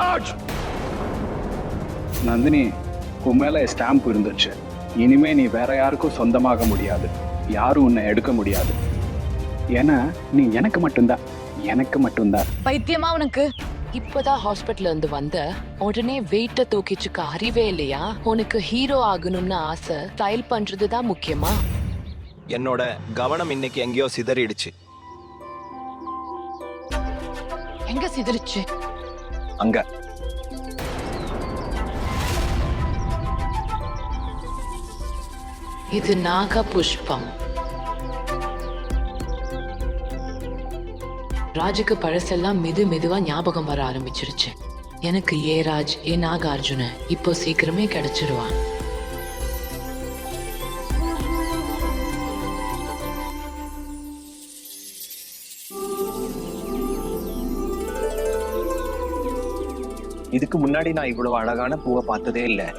ராஜ்! நந்தினி, உன் மேல ஸ்டாம்ப் இருந்துச்சு. இனிமே நீ வேற யாருக்கும் சொந்தமாக முடியாது. யாரும் உன்னை எடுக்க முடியாது. ஏன்னா நீ எனக்கு மட்டும்தான். பைத்தியமா உனக்கு? இப்பதான் ஹாஸ்பிட்டல்ல இருந்து வந்த உடனே வெயிட்ட தூக்கிச்சுக்க அறிவே இல்லையா? உனக்கு ஹீரோ ஆகணும்னு ஆசை, ஸ்டைல் பண்றதுதான் முக்கியமா? என்னோட கவனம் இன்னைக்கு எங்கேயோ சிதறிடுச்சு. எங்க சிதறிச்சு? அங்க. இது நாக புஷ்பம். ராஜுக்கு பழசெல்லாம் மெதுவா ஞாபகம் வர ஆரம்பிச்சிருச்சு. எனக்கு ராஜ், நாகார்ஜுன இப்போ சீக்கிரமே கிடைச்சிருவான். இதுக்கு முன்னாடி நான் இவ்வளவு அழகான பூவை பார்த்ததே இல்லை.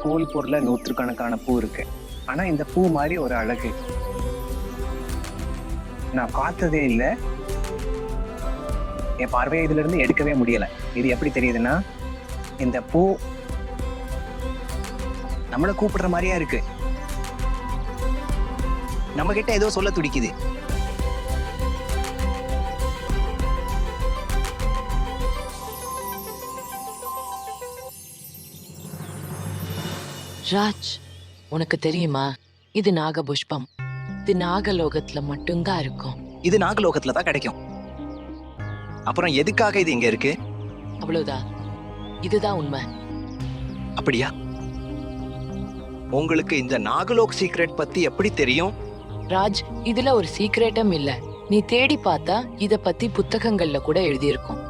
கோல்பூர்ல நூற்றுக்கணக்கான பூ இருக்கு, ஆனா இந்த பூ மாதிரி ஒரு அழகு நான் பார்த்ததே இல்லை. என் பார்வையை இதுல இருந்து எடுக்கவே முடியல. இது எப்படி தெரியுதுன்னா, இந்த பூ நம்மள கூப்பிடுற மாதிரியா இருக்கு. நம்ம கிட்ட ஏதோ சொல்ல துடிக்குது. ராஜ், உனக்கு தெரியுமா, இது நாகபுஷ்பம். இது நாகலோகத்துல மட்டும்தான் இருக்கும். இது நாகலோகத்துல தான் கிடைக்கும். அப்புறம் எதுக்காக இது இங்க இருக்கு? அவ்வளவுதான், இதுதான் உண்மை. அப்படியா? உங்களுக்கு இந்த நாகலோக் சீக்ரெட் பத்தி எப்படி தெரியும்? ராஜ், இதுல ஒரு சீக்ரெட்டும் இல்ல. நீ தேடி பார்த்தா இத பத்தி புத்தகங்கள்ல கூட எழுதியிருக்கும்.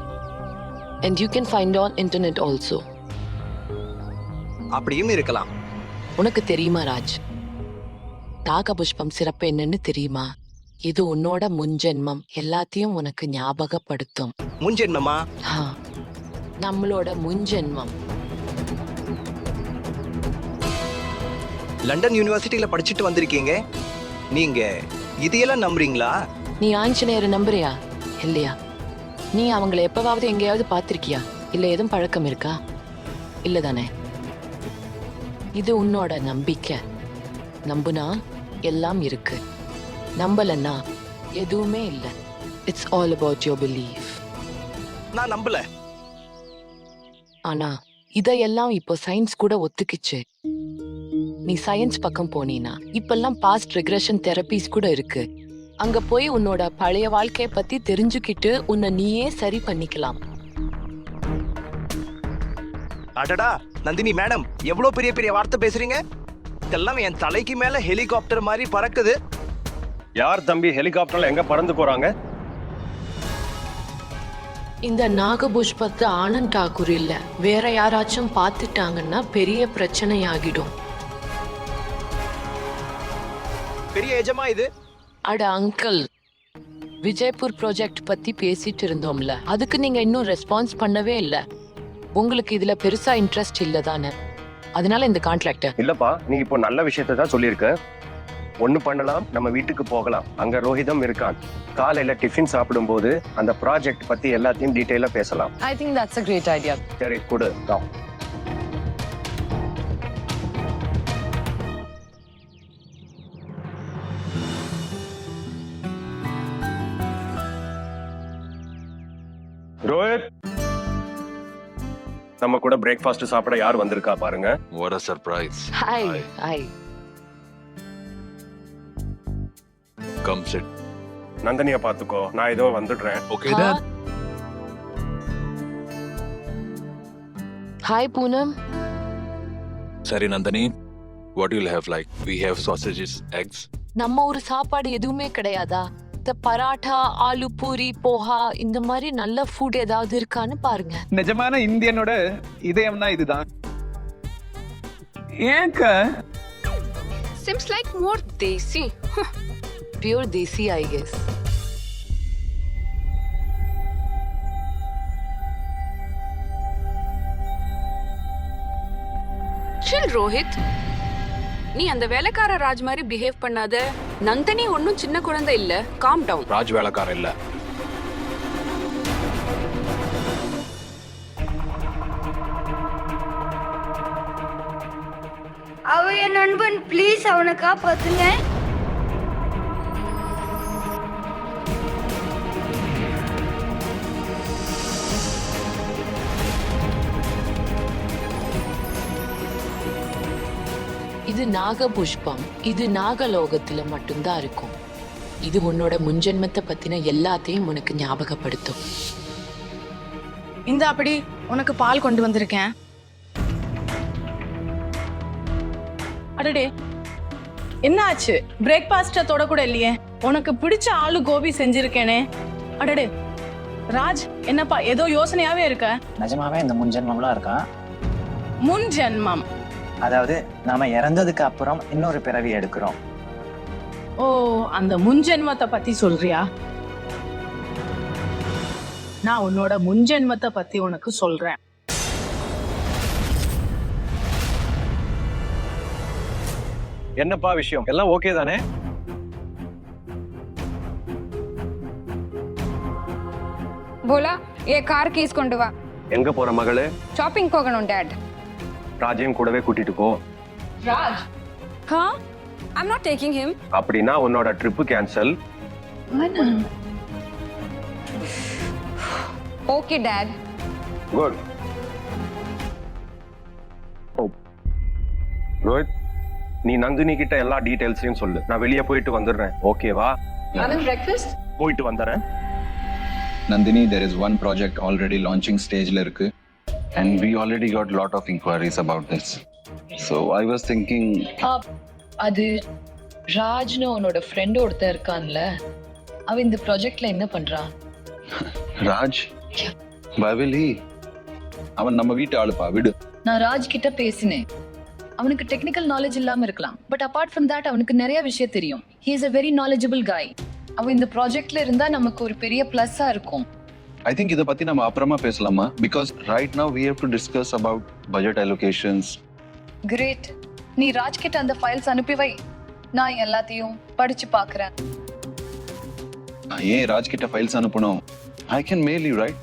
And you can find on internet also. அப்படியும் இருக்கலாம். உனக்கு தெரியுமா ராஜ், நாகபுஷ்பம் சிறப்பு என்னன்னு தெரியுமா? இது உன்னோட முன்ஜென்மம் எல்லாத்தையும் உனக்கு ஞாபகப்படுத்தும். முன்ஜென்மமா? நம்மளோட முன்ஜென்மம். லண்டன் யூனிவர்சிட்டியில படிச்சுட்டு வந்திருக்கீங்க. நீங்க இதையெல்லாம் நம்புறீங்களா? நீ ஆஞ்சநேயரை நம்புறியா இல்லையா? நீ அவங்களை எப்பவாவது எங்கேயாவது பார்த்திருக்கியா? இல்ல எதுவும் பழக்கம் இருக்கா? இல்லதானே? இது உன்னோட நம்பிக்கை. நம்புனா எல்லாம் இருக்கு, நம்பலன்னா எதுவுமே இல்ல. It's all about your belief. நான் நம்பல. ஆனா இதையெல்லாம் இப்போ சயின்ஸ் கூட ஒத்துக்கிச்சு. நீ சயின்ஸ் பக்கம் போனீனா இப்பெல்லாம் பாஸ்ட் ரெக்ரெஷன் தெரபிஸ் கூட இருக்கு. அங்க போய் உன்னோட பழைய வாழ்க்கைய பத்தி தெரிஞ்சுக்கிட்டு உன்னை நீயே சரி பண்ணிக்கலாம். அடடா நந்தினி மேடம், எவ்வளவு பெரிய பெரிய வார்த்தை பேசுறீங்க. இதெல்லாம் என் தலைக்கு மேல ஹெலிகாப்டர் மாதிரி பறக்குது. யார் தம்பி ஹெலிகாப்டர்ல எங்க பறந்து போறாங்க? இந்த நாகபுஷ்பத்தை ஆனந்த் டாக்கூர் இல்ல வேற யாராச்சும் பார்த்துட்டாங்கன்னா பெரிய பிரச்சனை ஆகிடும். பெரிய எஜமா இது. அட அங்கிள், விஜய்பூர் ப்ராஜெக்ட் பத்தி பேசிட்டு இருந்தோம்ல, அதுக்கு நீங்க இன்னும் ரெஸ்பான்ஸ் பண்ணவே இல்ல. உங்களுக்கு இதுல பெருசா இன்ட்ரெஸ்ட் இல்ல தானே? அதனால இந்த கான்ட்ராக்ட் இல்லப்பா, நீ இப்போ நல்ல விஷயத்தை தான் சொல்லியிருக்க. ஒண்ணு பண்ணலாம், நம்ம வீட்டுக்கு போகலாம். அங்க ரோஹிதம் இருக்கான். காலையில டிஃபன் சாப்பிடும் போது அந்த ப்ராஜெக்ட் பத்தி எல்லாத்தையும் டீடைலா பேசலாம். I think that's a great idea. சரி கொடு. ரோஹித், நம்ம கூட பிரேக்ஃபாஸ்ட் சாப்பிட யார் வந்திருக்கா பாருங்க. What a surprise. Hi. Hi. Come sit. நந்தினிய பாத்துக்கோ, நான் ஏதோ வந்துடுறேன். Okay then. Hi Poonam. Sorry Nandini. What you'll have like? We have sausages, eggs. நம்ம ஒரு சாப்பாடு எதுவுமே கிடையாதா? இந்த பராட்டா, ஆலு பூரி, போஹா இந்த மாதிரி நல்ல ஃபுட் ஏதாவது இருக்கான்னு பாருங்க. நிஜமான இந்தியனோட இதயம்னா இதுதான். ஏங்க? Seems like more desi. Pure desi, I guess. Chill Rohit. நீ அந்த வேலைக்கார ராஜ் மாதிரி பிஹேவ் பண்ணாத. நந்தினி ஒன்னும் சின்ன குழந்தை இல்ல. Calm down. ராஜ் வேலைக்கார இல்ல. அவ என் நண்பன், ப்ளீஸ் அவனை காப்பாத்துங்க. இது நாக புஷ்பம். இது நாகலோகத்துல மட்டும்தான் இருக்கும். இது உன்னோட முன்ஜென்மத்தை பத்தின எல்லாத்தையும் உனக்கு ஞாபகப்படுத்தும். இந்த அப்படி உனக்கு பால் கொண்டு வந்திருக்கேன். அடடே, என்ன ஆச்சு? பிரேக்ஃபாஸ்ட தொட கூட இல்லையே. உனக்கு பிடிச்ச ஆளு கோபி செஞ்சிருக்கேனே. அடடே ராஜ், என்னப்பா ஏதோ யோசனையாவே இருக்க? நிஜமாவே இந்த முன்ஜென்மம்லாம் இருக்கா? முன் ஜென்மம் அதாவது நாம இறந்ததுக்கு அப்புறம் இன்னொரு பிறவி எடுக்கிறோம். ஓ, அந்த முன்ஜென்மத்தை பத்தி சொல்றியா? நான் உன்னோட முன்ஜென்மத்தை பத்தி உனக்கு சொல்றேன். என்னப்பா விஷயம்? எல்லாம் ஓகே தானே? போலா, ஏ கார் கீஸ் கொண்டு வா. எங்க போற மகளே? ஷாப்பிங் போகணும் டாட். ராஜையும் கூடவே கூட்டிட்டு போ. ராஜ், ஹா, ஐம் நாட் டேக்கிங் ஹிம். அப்படின்னா உன்னோட trip cancel. Okay dot. Good. Rohit, நீ நந்தினி கிட்ட எல்லா டீடைல்ஸையும் சொல்லு. நான் வெளியே போயிட்டு வந்துடுறேன். ஓகேவா? அவன் பிரேக்ஃபாஸ்ட் போயிட்டு வந்துடுறேன். Nandini, there is one project already launching stage la irukku, and we already got lot of inquiries about this. So I was thinking, அது ராஜ்னு உன்னோட ஃப்ரெண்ட் ஒருத்தர் இருக்கான்ல, அவன் இந்த ப்ராஜெக்ட்ல என்ன பண்றான்? Raj, why will he? அவன் நம்ம வீட்டு ஆளுப்பா, விடு. நான் ராஜ் கிட்ட பேசினேன். அவனுக்கு டெக்னிக்கல் நாலேஜ் இல்லாம இருக்கலாம், பட் அபார்ட் ஃப்ரம் தட் அவனுக்கு நிறைய விஷயம் தெரியும். He is a very knowledgeable guy. அவன் இந்த ப்ராஜெக்ட்ல இருந்தா நமக்கு ஒரு பெரிய பிளஸ்ஸா இருக்கும். I think இத பத்தி நம்ம அப்புறமா பேசலாமா? Because right now we have to discuss about budget allocations. Great. நீ ராஜ் கிட்ட அந்த ஃபைல்ஸ் அனுப்பி வை. நான் எல்லாத்தையும் படிச்சு பார்க்கறேன். ஏன் ராஜ் கிட்ட ஃபைல்ஸ் அனுப்பணும்? I can mail you, right?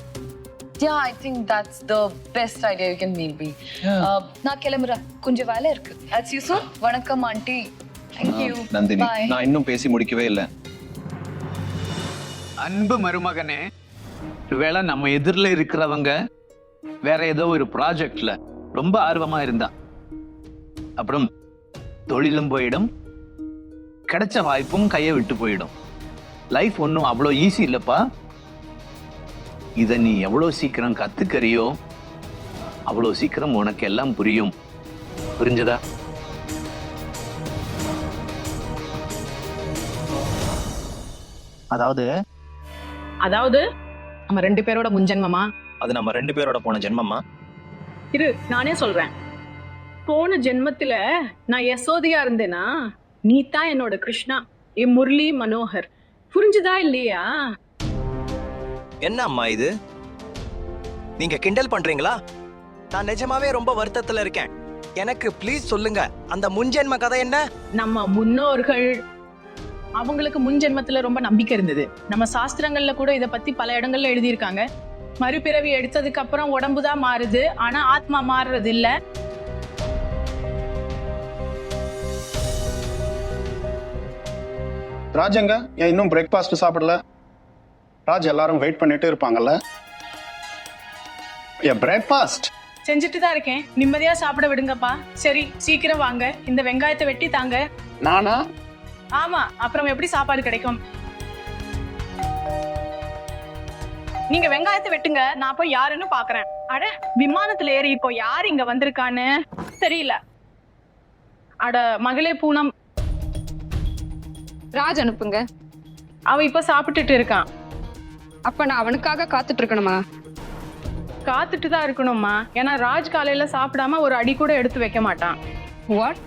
Yeah, I think that's the best idea you can mail me. நான் கிளம்புறேன், கொஞ்சம் வேலை இருக்கு. As you soon. வணக்கம் aunty. Thank you. Nandini, Bye. நான் இன்னும் பேசி முடிக்கவே இல்லை. அன்பு மருமகனே, ஒருவேளை நம்ம எதிரில் இருக்கிறவங்க வேற ஏதோ ஒரு ப்ராஜெக்ட்ல ரொம்ப ஆர்வமா இருந்தா, அப்புறம் தொழிலும் போயிடும், கிடைச்ச வாய்ப்பும் கையை விட்டு போயிடும். லைஃப் ஒன்றும் அவ்வளோ ஈஸி இல்லப்பா. இதை நீ எவ்வளோ சீக்கிரம் கத்துக்கறியோ அவ்வளோ சீக்கிரம் உனக்கு எல்லாம் புரியும். புரிஞ்சதா? அதாவது நம்ம 2 பேரோட முன்ஜென்மமா? அது நம்ம 2 பேரோட போன ஜென்மமா? இரு, நானே சொல்றேன். போன ஜென்மத்துல நான் யசோதியா இருந்தேனா, நீ தான் என்னோட கிருஷ்ணா, என் முரளி மனோகர். புரிஞ்சுதா இல்லையா? என்ன அம்மா இது? நீங்க கிண்டல் பண்றீங்களா? நான் நிஜமாவே ரொம்ப வருத்தத்துல இருக்கேன். எனக்கு ப்ளீஸ் சொல்லுங்க, அந்த முன்ஜென்ம கதை என்ன? நம்ம முன்னோர்கள், அவங்களுக்கு முன்ஜென்மத்துல ரொம்ப நம்பிக்கை இருந்தது. நம்ம சாஸ்திரங்கள்ல கூட இத பத்தி பல இடங்கள்ல எழுதியிருக்காங்க. மறுபிறவி எடுத்ததுக்கு அப்புறம் உடம்பு தான் மாறுது, ஆனா ஆத்மா மாறுறது இல்ல. ராஜங்க ஏன் இன்னும் பிரேக்ஃபாஸ்ட் சாப்பிடல? ராஜ், எல்லாரும் வெயிட் பண்ணிட்டு இருப்பாங்கல்ல. பிரேக்ஃபாஸ்ட் செஞ்சுட்டு தான் இருக்கேன், நிம்மதியா சாப்பிட விடுங்கப்பா. சரி, சீக்கிரம் வாங்க, இந்த வெங்காயத்தை வெட்டி தாங்க. நானா? ஆமா, அப்புறம் எப்படி சாப்பாடு கிடைக்கும்? நீங்க வெங்காயத்தை வெட்டுங்க, நான் போய் யாருன்னு பாக்குறேன். அட, விமானத்துல ஏறி இப்போ யார் இங்க வந்திருக்கான்னு தெரியல. அட மகளே பூனம், ராஜ் அனுப்புங்க. அவன் இப்ப சாப்பிட்டுட்டு இருக்கான். அப்ப நான் அவனுக்காக காத்துட்டு இருக்கணுமா? காத்துட்டு தான் இருக்கணுமா? ஏன்னா ராஜ் காலையில சாப்பிடாம ஒரு அடி கூட எடுத்து வைக்க மாட்டான். வாட்?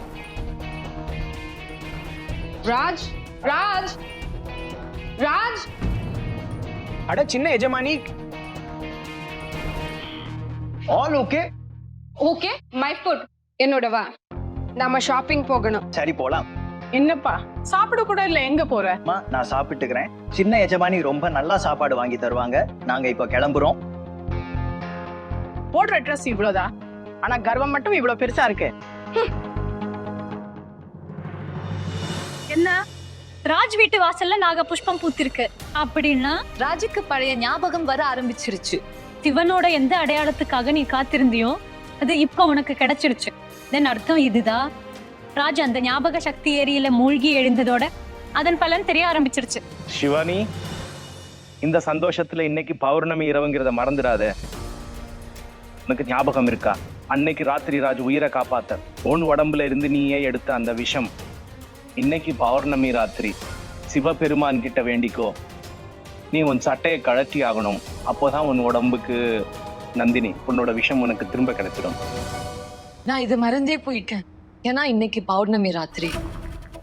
ராஜ், ராஜ், ராஜ். அட சின்ன எஜமானி, all okay? Okay, my foot. என்னோட வா, நாம ஷாப்பிங் போகணும். சரி போலாம். என்னப்பா, சாப்பிட கூட இல்ல, எங்க போற? நான் சாப்பிட்டுக்கிறேன். சின்ன எஜமானி ரொம்ப நல்லா சாப்பாடு வாங்கி தருவாங்க. நாங்க இப்ப கிளம்புறோம். போடுற ட்ரெஸ் இவ்வளவுதான், ஆனா கர்வம் மட்டும் இவ்வளவு பெருசா இருக்கு. என்ன ராஜ் வீட்டு வாசல்ல நாக புஷ்பம் பூத்திருக்கு அப்படின்னா ராஜுக்கு பழைய ஞாபகம் வர ஆரம்பிச்சிருச்சு. சிவனோட எந்த அடையாளத்துக்காக நீ காத்திருந்தியோ அது இப்ப உனக்கு கிடைச்சிருச்சு. தென் அர்த்தம் இதுதான், ராஜ் அந்த ஞாபக சக்தி ஏரியில மூழ்கி எழுந்ததோட அதன் பலன் தெரிய ஆரம்பிச்சிருச்சு. சிவானி, இந்த சந்தோஷத்துல இன்னைக்கு பௌர்ணமி இரவுங்கிறத மறந்துடாத. உனக்கு ஞாபகம் இருக்கா, அன்னைக்கு ராத்திரி ராஜ் உயிரை காப்பாத்த உன் உடம்புல இருந்து நீயே எடுத்த அந்த விஷம். இன்னைக்கு பௌர்ணமி ராத்திரி சிவபெருமான் கிட்ட வேண்டிக்கோ, நீ உன் சட்டையை கழட்டி ஆகணும். அப்போதான் உன் உடம்புக்கு நந்தினி உன்னோட விஷம் உனக்கு திரும்ப கிடைச்சிடும். நான் இது மறந்தே போயிட்டேன். ஏன்னா இன்னைக்கு பௌர்ணமி ராத்திரி,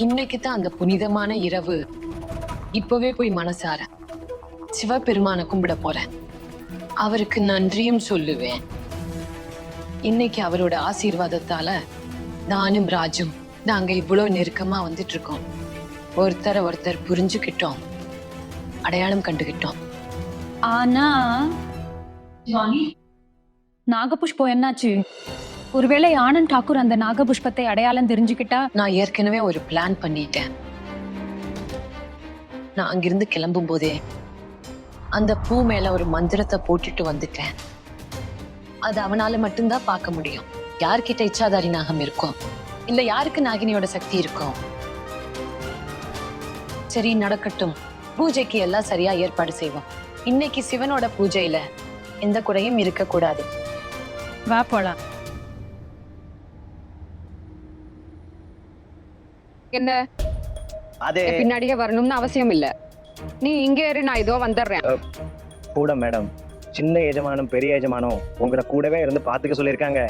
இன்னைக்கு தான் அந்த புனிதமான இரவு. இப்பவே போய் மனசார சிவபெருமானை கும்பிட போறேன். அவருக்கு நன்றியும் சொல்லுவேன். இன்னைக்கு அவரோட ஆசீர்வாதத்தால நானும் ராஜும் நாங்க இவ்வளவு நெருக்கமா வந்துட்டு இருக்கோம். ஒருத்தரை ஒருத்தர் புரிஞ்சுக்கிட்டோம், அடையாளம் கண்டுகிட்டோம். ஆனா நாகபுஷ்பம் என்னாச்சு? ஒருவேளை ஆனந்த் டாக்கூர் அந்த நாகபுஷ்பத்தை அடையாளம் தெரிஞ்சுக்கிட்டா? நான் ஏற்கனவே ஒரு பிளான் பண்ணிட்டேன். நான் அங்கிருந்து கிளம்பும் போதே அந்த பூ மேல ஒரு மந்திரத்தை போட்டுட்டு வந்துட்டேன். அது அவனால மட்டும்தான் பார்க்க முடியும். யார்கிட்ட இச்சாதாரி நாகம் இருக்கும், இல்ல யாருக்கு நாகினியோட சக்தி இருக்கும். சரி, நடக்கட்டும். பூஜைக்கு எல்லாம் சரியா ஏற்பாடு செய்வோம். இன்னைக்கு சிவனோட பூஜையில எந்த குறையும் இருக்க கூடாது. வா போலாம். என்ன அதே பின்னாடியே வரணும்னு அவசியம் இல்ல. நீ இங்கே இரு, நான் இதோ வந்துடுறேன். கூட மேடம், சின்ன எஜமானம் பெரிய எஜமானம் உங்களை கூடவே இருந்து பாத்துக்க சொல்லியிருக்காங்க.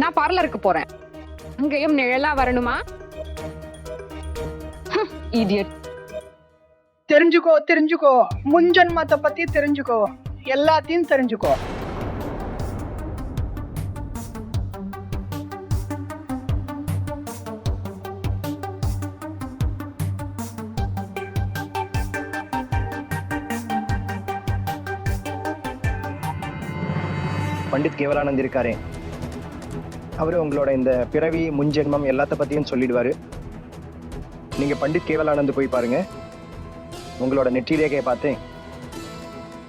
நான் பார்லருக்கு போறேன். அங்கேயும் நிழலா வரணுமா? இடியட். தெரிஞ்சுக்கோ, முன்ஜன்மத்தை பத்தி தெரிஞ்சுக்கோ, எல்லாத்தையும் தெரிஞ்சுக்கோ. பண்டித் கேவலானந்த் இருக்காரே, அவரு உங்களோட இந்த பிறவி முன்ஜென்மம் எல்லாத்த பத்தியும் சொல்லிடுவாரு. நீங்க பண்டித் கேவலானந்த் போய் பாருங்க. உங்களோட நெற்றி ரேகையை பார்த்து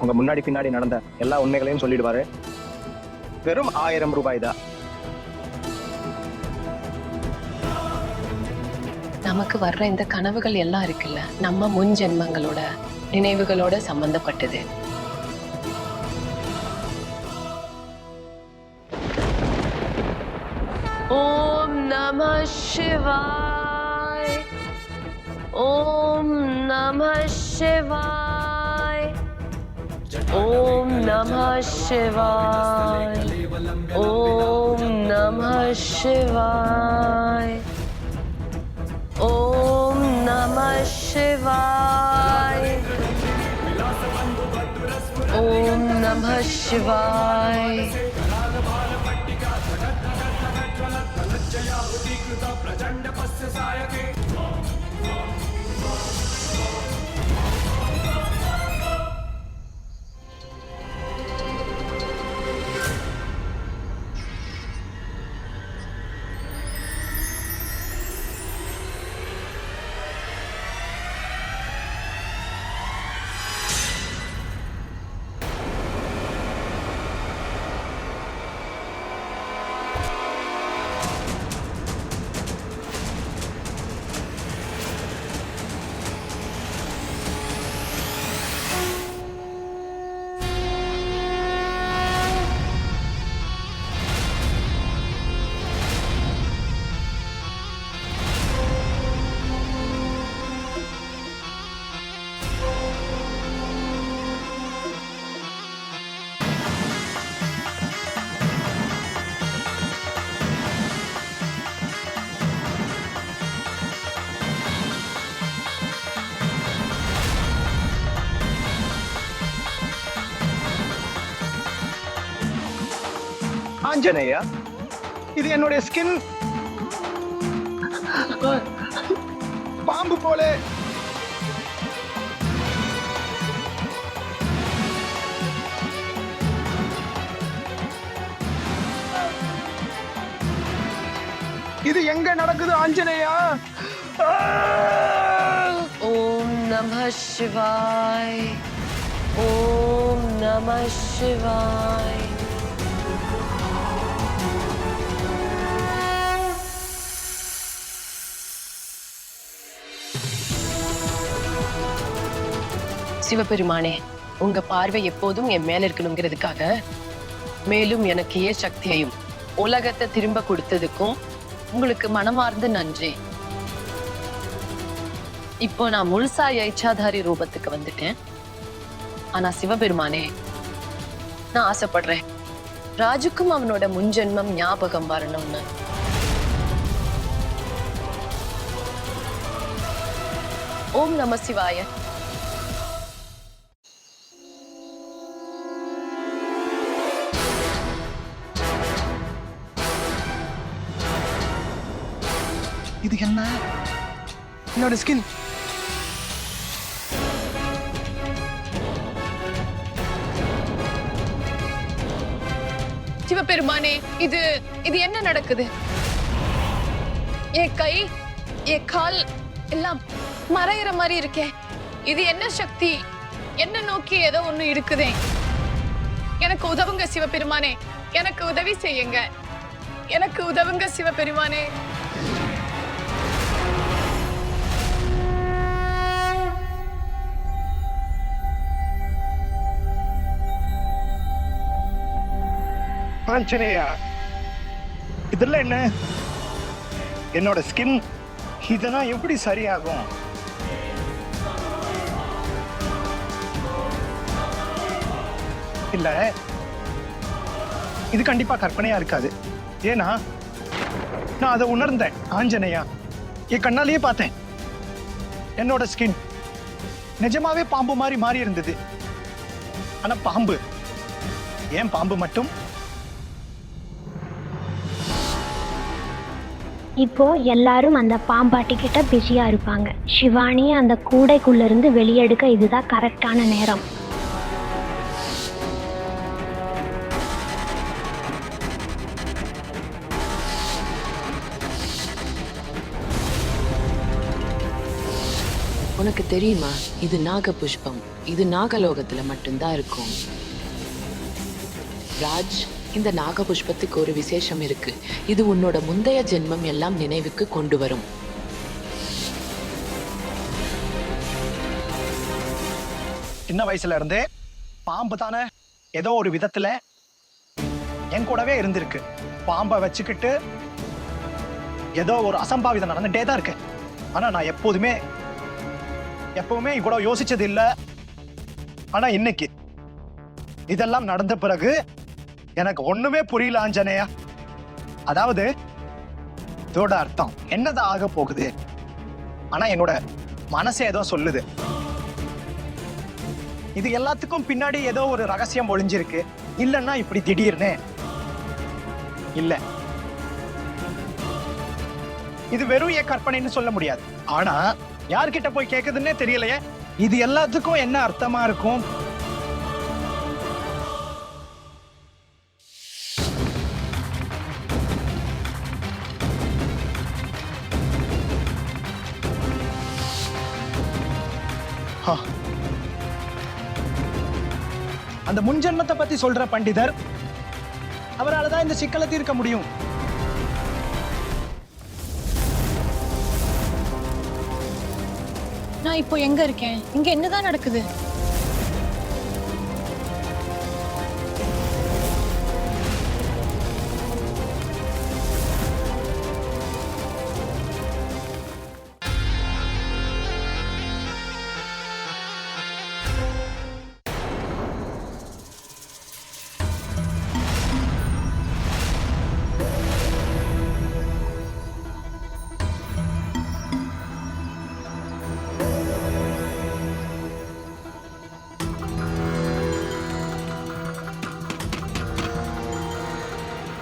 உங்க முன்னாடி பின்னாடி நடந்த எல்லா உண்மைகளையும் சொல்லிடுவாரு. வெறும் 1000 ரூபாய் தான். நமக்கு வர்ற இந்த கனவுகள் எல்லாம் இருக்குல்ல, நம்ம முன் ஜென்மங்களோட நினைவுகளோட சம்பந்தப்பட்டது. ஓம் நம சிவாய், ஓம் நம சிவாய், ஓம் நம சிவாய், ஓம் நம சிவாய், ஓம் நம சிவாய், ஓம் நம சிவாய். ஆஞ்சநேயா, இது என்னுடைய ஸ்கின். பாம்பு போல. இது எங்க நடக்குது ஆஞ்சநேயா? ஓம் நம சிவாய். ஓம் நம சிவாய். சிவபெருமானே, உங்க பார்வை எப்போதும் என் மேல இருக்கணுங்கிறதுக்காக மேலும் எனக்கு சக்தியையும் உலகத்தை திரும்ப கொடுத்ததுக்கும் உங்களுக்கு மனமார்ந்த நன்றி. இப்போ நான் முழுசா இச்சாதாரி ரூபத்துக்கு வந்துட்டேன். ஆனா சிவபெருமானே, நான் ஆசைப்படுறேன் ராஜுக்கும் அவனோட முன்ஜென்மம் ஞாபகம் வரணும்னு. ஓம் நம சிவாய. இது என்ன? என்னோட ஸ்கின். சிவபெருமானே, இது இது என்ன நடக்குது? என் கை, என் கால் எல்லாம் மறையிற மாதிரி இருக்கே. இது என்ன சக்தி? என்ன நோக்கி ஏதோ ஒண்ணு இருக்குதே. எனக்கு உதவுங்க சிவபெருமானே, எனக்கு உதவி செய்யுங்க. எனக்கு உதவுங்க சிவபெருமானே. ஆஞ்சநேயா, இதெல்லாம் என்ன? என்னோட ஸ்கின் இதெல்லாம் எப்படி சரியாகும்? இல்ல, இது கண்டிப்பா கற்பனையா இருக்காது. ஏன்னா நான் அதை உணர்ந்தேன் ஆஞ்சநேயா. என் கண்ணாலேயே பார்த்தேன். என்னோட ஸ்கின் நிஜமாவே பாம்பு மாதிரி மாறி இருந்தது. ஆனா பாம்பு, ஏன் பாம்பு மட்டும்? இப்போ எல்லாரும் அந்த பாம்பாட்டி கிட்ட பிஸியா இருப்பாங்க. சிவானியை அந்த கூடைக்குள்ள இருந்து வெளியெடுக்க இதுதான் கரெக்டான நேரம். உனக்கு தெரியுமா, இது நாக புஷ்பம். இது நாகலோகத்துல மட்டும்தான் இருக்கும். ராஜ், இந்த நாக புஷ்பத்துக்கு ஒரு விசேஷம் இருக்கு. இது உன்னோட முந்தைய ஜென்மம் எல்லாம் நினைவுக்கு கொண்டு வரும். சின்ன வயசுல இருந்தே பாம்பு தானே ஏதோ ஒரு விதத்துல என் கூடவே இருந்திருக்கு. பாம்பை வச்சுக்கிட்டு ஏதோ ஒரு அசம்பாவிதம் நடந்துட்டே தான் இருக்கு. ஆனா நான் எப்பவுமே இவ்வளவு யோசிச்சது இல்லை. ஆனா இன்னைக்கு இதெல்லாம் நடந்த பிறகு எனக்கு ஒண்ணுமே புரியல ஆஞ்சநேயா. அதாவது இதோட அர்த்தம் என்னதான் ஆக போகுது? ஆனா என்னோட மனசே ஏதோ சொல்லுது. இது எல்லாத்துக்கும் பின்னாடி ஏதோ ஒரு ரகசியம் ஒளிஞ்சிருக்கு. இல்லைன்னா இப்படி திடீர்னு இல்ல, இது வெறும் என் கற்பனைன்னு சொல்ல முடியாது. ஆனா யார்கிட்ட போய் கேக்குதுன்னே தெரியலையே. இது எல்லாத்துக்கும் என்ன அர்த்தமா இருக்கும்? அந்த முன்ஜென்மத்தை பத்தி சொல்ற பண்டிதர், அவரால் தான் இந்த சிக்கலை தீர்க்க முடியும். நான் இப்போ எங்க இருக்கேன்? இங்க என்னதான் நடக்குது?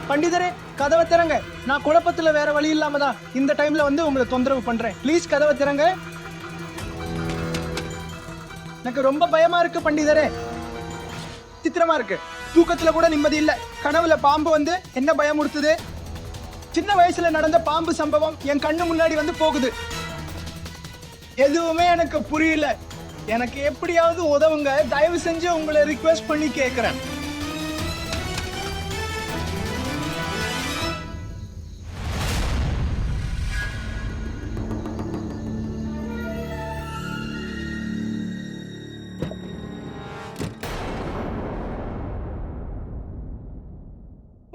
பண்டிதரே, கதவை திறங்க. நான் குழப்பத்துல வேற வழி இல்லாம தான் இந்த டைம்ல வந்து உங்களை தொந்தரவு பண்றேன். ப்ளீஸ் கதவை திறங்க. எனக்கு ரொம்ப பயமா இருக்கு பண்டிதரே. சித்திரமா இருக்கு. தூக்கத்துல கூட நிம்மதி இல்ல. கனவுல பாம்பு வந்து என்ன பயமுறுத்துது. சின்ன வயசுல நடந்த பாம்பு சம்பவம் என் கண்ணு முன்னாடி வந்து போகுது. எதுவுமே எனக்கு புரியல. எனக்கு எப்படியாவது உதவுங்க. தயவு செஞ்சு உங்களை ரிக்வெஸ்ட் பண்ணி கேக்குறேன்.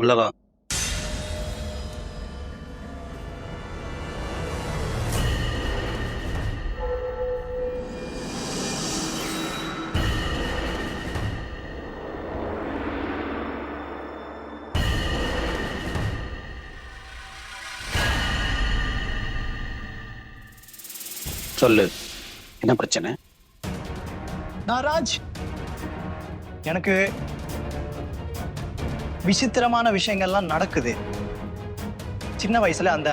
உள்ளவா. சொல்லு, என்ன பிரச்சனை? நாராஜ், எனக்கு விசித்திரமான விஷயங்கள்லாம் நடக்குது. சின்ன வயசுல அந்த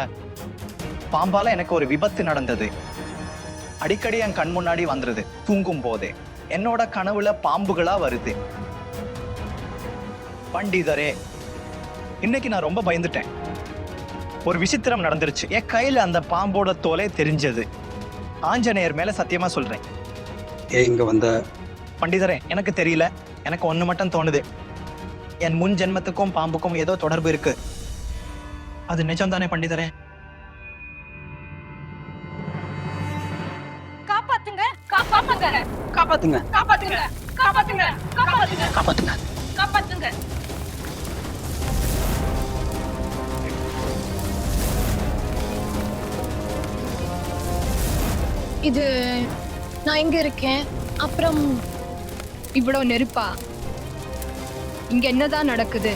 பாம்பால எனக்கு ஒரு விபத்து நடந்தது. அடிக்கடி என் கண் முன்னாடி வந்துருது. தூங்கும் போதே என்னோட கனவுல பாம்புகளா வருது. பண்டிதரே, இன்னைக்கு நான் ரொம்ப பயந்துட்டேன். ஒரு விசித்திரம் நடந்துருச்சு. என் கையில அந்த பாம்போட தோலே தெரிஞ்சது. ஆஞ்சநேயர் மேல சத்தியமா சொல்றேன். இங்க வந்த பண்டிதரே, எனக்கு தெரியல. எனக்கு ஒண்ணு மட்டும் தோணுது. என் முன் ஜென்மத்துக்கும் பாம்புக்கும் ஏதோ தொடர்பு இருக்கு. அது நிஜம் தானே பண்டிதரே? காப்பாத்துங்க காப்பாத்துங்க காப்பாத்துங்க காப்பாத்துங்க காப்பாத்துங்க காப்பாத்துங்க காப்பாத்துங்க. காப்பாத்துங்க. இது நான் எங்க இருக்கேன்? அப்புறம் இவ்வளவு நெருப்பா? இங்க என்னதான் நடக்குது?